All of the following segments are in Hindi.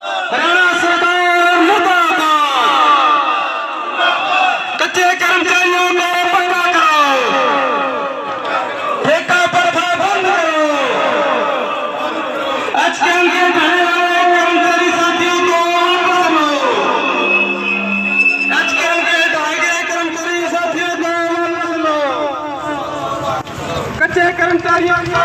हरियाणा सरकार मुर्दाबाद। कच्चे कर्मचारियों को पक्का करो, ठेका प्रथा बंद करो। एचकेएल के ढहने वाले कर्मचारी साथियों को वापस लो। एचकेएल के ढाए गए कर्मचारी साथियों को वापस लो। कच्चे कर्मचारियों को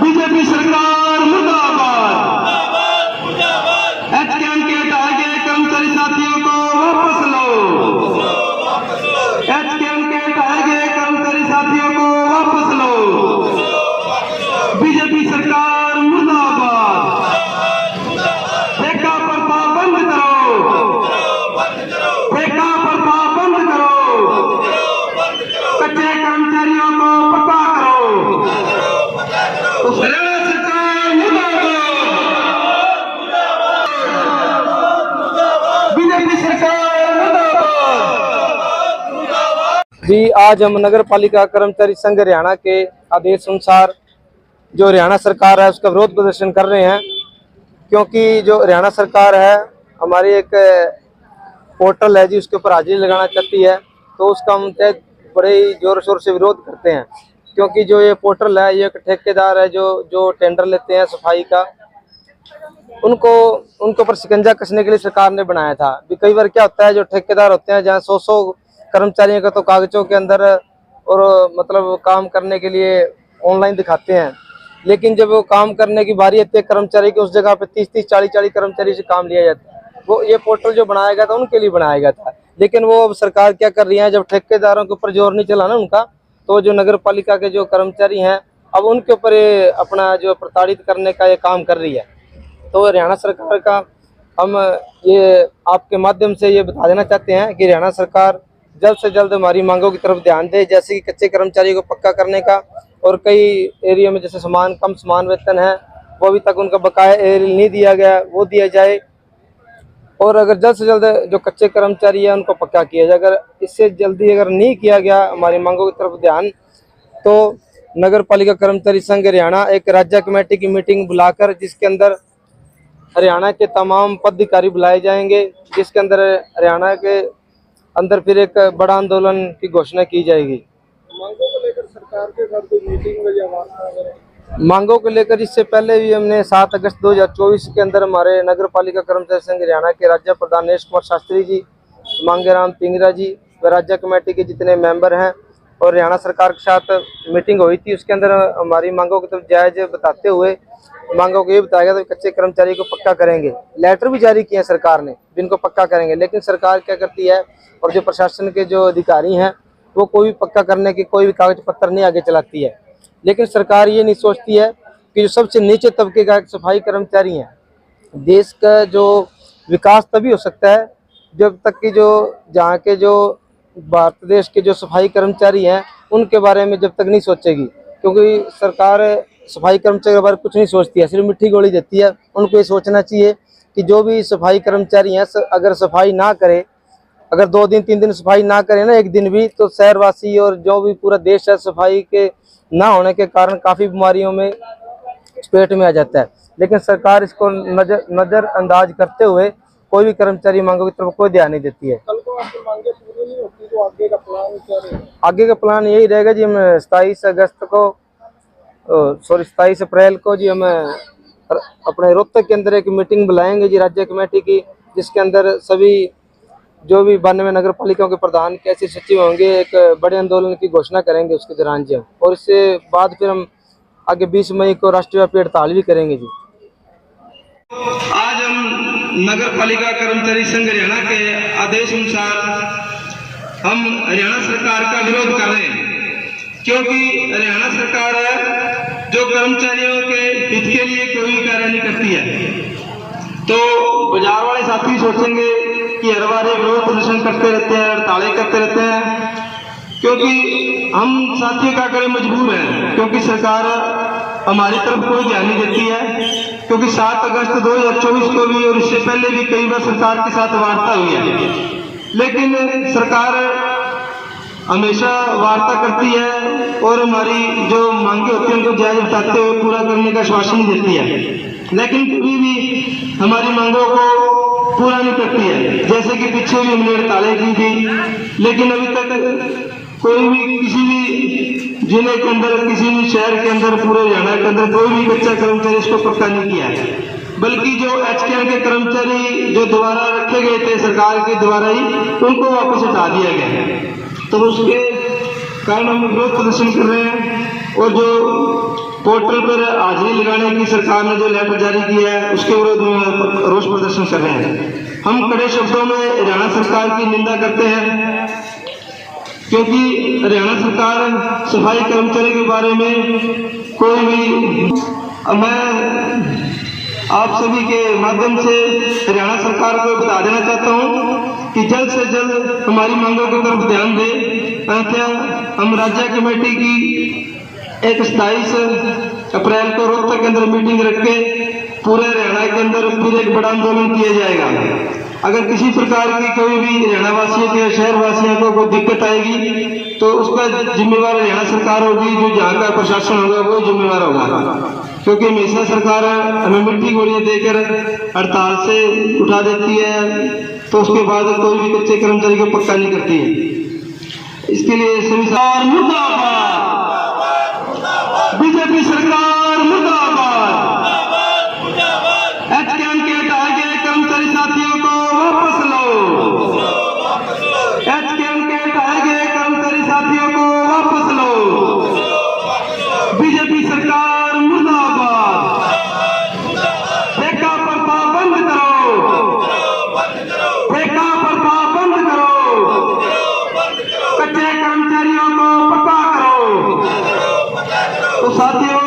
बीजेपी सरकार मुर्दाबाद। एचकेएल के ढाए गए कर्मचारी साथियों को वापस लो। एचकेएल के ढाए गए कर्मचारी साथियों को वापस लो। बीजेपी सरकार मुर्दाबाद। ठेका प्रथा बंद करो। ठेका प्रथा बंद करो। कच्चे कर्मचारियों को पक्का करो। हरियाणा सरकार मुर्दाबाद। बीजेपी सरकार मुर्दाबाद। जी, आज हम नगर पालिका कर्मचारी संघ हरियाणा के आदेश अनुसार जो हरियाणा सरकार है उसका विरोध प्रदर्शन कर रहे हैं, क्योंकि जो हरियाणा सरकार है हमारी एक पोर्टल है जी, उसके ऊपर हाजिरी लगाना चाहती है। तो उसका हम बड़े ही जोर शोर से विरोध करते हैं, क्योंकि जो ये पोर्टल है ये एक ठेकेदार है जो टेंडर लेते हैं सफाई का, उनके ऊपर शिकंजा कसने के लिए सरकार ने बनाया था। कई बार क्या होता है, जो ठेकेदार होते हैं जहाँ 100 कर्मचारियों का तो कागजों के अंदर और मतलब काम करने के लिए ऑनलाइन दिखाते हैं, लेकिन जब वो काम करने की बारी आती है कर्मचारी की, उस जगह पे 30-30, 40-40 कर्मचारी से काम लिया जाता है। वो ये पोर्टल जो बनाया गया था उनके लिए बनाया गया था, लेकिन वो अब सरकार क्या कर रही है, जब ठेकेदारों के ऊपर जोर नहीं चला ना उनका, तो जो नगर पालिका के जो कर्मचारी हैं अब उनके ऊपर अपना जो प्रताड़ित करने का ये काम कर रही है। तो हरियाणा सरकार का हम ये आपके माध्यम से ये बता देना चाहते हैं कि हरियाणा सरकार जल्द से जल्द हमारी मांगों की तरफ ध्यान दे, जैसे कि कच्चे कर्मचारी को पक्का करने का, और कई एरिया में जैसे कम समान वेतन है वो अभी तक उनका बकाया एरियल नहीं दिया गया, वो दिया जाए। और अगर जल्द से जल्द जो कच्चे कर्मचारी है उनको पक्का किया जाए। अगर इससे जल्दी अगर नहीं किया गया हमारी मांगों की तरफ ध्यान, तो नगर पालिका कर्मचारी संघ हरियाणा एक राज्य कमेटी की मीटिंग बुलाकर, जिसके अंदर हरियाणा के तमाम पदाधिकारी बुलाए जाएंगे, जिसके अंदर हरियाणा के अंदर फिर एक बड़ा आंदोलन की घोषणा की जाएगी। मांगों को लेकर सरकार के साथ कोई मीटिंग या वार्ता वगैरह? मांगों को लेकर इससे पहले भी हमने 7 अगस्त 2024 के अंदर हमारे नगर पालिका कर्मचारी संघ हरियाणा के राज्य प्रधान नरेश कुमार शास्त्री जी, मांगेराम तिंगरा जी व राज्य कमेटी के जितने मेंबर हैं और हरियाणा सरकार के साथ मीटिंग हुई थी। उसके अंदर हमारी मांगों की तरफ जायज बताते हुए मांगों को ये बताया गया था कच्चे कर्मचारी को पक्का करेंगे। लेटर भी जारी किए सरकार ने जिनको पक्का करेंगे, लेकिन सरकार क्या करती है, और जो प्रशासन के जो अधिकारी हैं वो कोई भी पक्का करने की कोई भी कागज पत्र नहीं आगे चलाती है। लेकिन सरकार ये नहीं सोचती है कि जो सबसे नीचे तबके का सफाई कर्मचारी हैं, देश का जो विकास तभी हो सकता है जब तक कि जो जहाँ के जो भारत देश के जो सफाई कर्मचारी हैं उनके बारे में जब तक नहीं सोचेगी, क्योंकि सरकार सफाई कर्मचारी के बारे में कुछ नहीं सोचती है, सिर्फ मिट्टी गोली देती है। उनको ये सोचना चाहिए कि जो भी सफाई कर्मचारी हैं अगर सफाई ना करे, अगर 2 दिन 3 दिन सफाई ना करे ना, एक दिन भी, तो शहरवासी और जो भी पूरा देश है सफाई के ना होने के कारण काफ़ी बीमारियों में पेट में आ जाता है। लेकिन सरकार इसको नज़रअंदाज करते हुए कोई भी कर्मचारी मांगों की तरफ कोई ध्यान नहीं देती है। कल को आपकी मांगे पूरी नहीं होती तो आगे का प्लान क्या रहेगा? आगे का प्लान यही रहेगा जी, हम 27 अप्रैल को जी हम अपने रोहतक के अंदर एक मीटिंग बुलाएंगे जी राज्य कमेटी की, जिसके अंदर सभी जो भी 92 नगर पालिकाओं के प्रधान कैसे सचिव होंगे एक बड़े आंदोलन की घोषणा करेंगे उसके दौरान जी हम, और इससे बाद फिर हम आगे 20 मई को राष्ट्रव्यापी हड़ताल भी करेंगे जी। आज हम नगर पालिका कर्मचारी संघ हरियाणा के आदेश अनुसार हम हरियाणा सरकार का विरोध कर रहे हैं, क्योंकि हरियाणा सरकार जो कर्मचारियों के हित के लिए कोई भी कार्य नहीं करती है। तो बाजार वाले साथी सोचेंगे कि हर बार विरोध प्रदर्शन करते रहते हैं, हड़तालें करते रहते हैं, क्योंकि हम साथियों क्या करें, मजबूर हैं, क्योंकि सरकार हमारी तरफ कोई ध्यान नहीं देती है। क्योंकि 7 अगस्त 2024 को भी और इससे पहले भी कई बार सरकार के साथ वार्ता हुई है, लेकिन सरकार हमेशा वार्ता करती है और हमारी जो मांगे होती हैं उनको जायज बताते हुए पूरा करने का आश्वासन देती है, लेकिन कभी भी हमारी मांगों को पूरा नहीं करती है। जैसे कि पीछे भी हमने हड़तालें की थी, लेकिन अभी तक कोई भी किसी भी जिले के अंदर, किसी भी शहर के अंदर, पूरे हरियाणा के अंदर कोई भी कच्चा कर्मचारी इसको पक्का नहीं किया है। बल्कि जो एचकेएल के कर्मचारी जो दोबारा रखे गए थे सरकार के द्वारा ही, उनको वापस हटा दिया गया है। तो उसके कारण हम विरोध प्रदर्शन कर रहे हैं और जो पोर्टल पर हाजिरी लगाने की सरकार ने जो लेटर जारी किया है उसके विरोध में रोष प्रदर्शन कर रहे हैं। हम कड़े शब्दों में हरियाणा सरकार की निंदा करते हैं, क्योंकि हरियाणा सरकार सफाई कर्मचारी के बारे में कोई भी, मैं आप सभी के माध्यम से हरियाणा सरकार को बता देना चाहता हूं कि जल्द से जल्द हमारी मांगों की तरफ ध्यान दें, अन्यथा हम राज्य कमेटी की 27 अप्रैल को रोहतक के अंदर मीटिंग रख के पूरे हरियाणा के अंदर फिर एक बड़ा आंदोलन किया जाएगा। अगर किसी प्रकार की कोई भी हरियाणा वासियों के, शहर वासियों को कोई दिक्कत आएगी तो उसका जिम्मेवार हरियाणा सरकार होगी, जो जहाँ का प्रशासन होगा वो जिम्मेवार होगा। क्योंकि हमेशा सरकार हमें मिट्टी गोलियां देकर हड़ताल से उठा देती है, तो उसके बाद कोई भी कच्चे कर्मचारी को पक्का नहीं करती है। इसके लिए सभी सरकार मुर्दाबाद, बीजेपी सरकार मुर्दाबाद, एचकेएम के हटाए गए कर्मचारी साथियों को वापस लो, एचकेएम के हटाए गए कर्मचारी साथियों को वापस लो, बीजेपी सरकार मुर्दाबाद, ठेका प्रथा बंद करो, ठेका प्रथा बंद करो, कच्चे कर्मचारियों को पक्का करो। तो साथियों,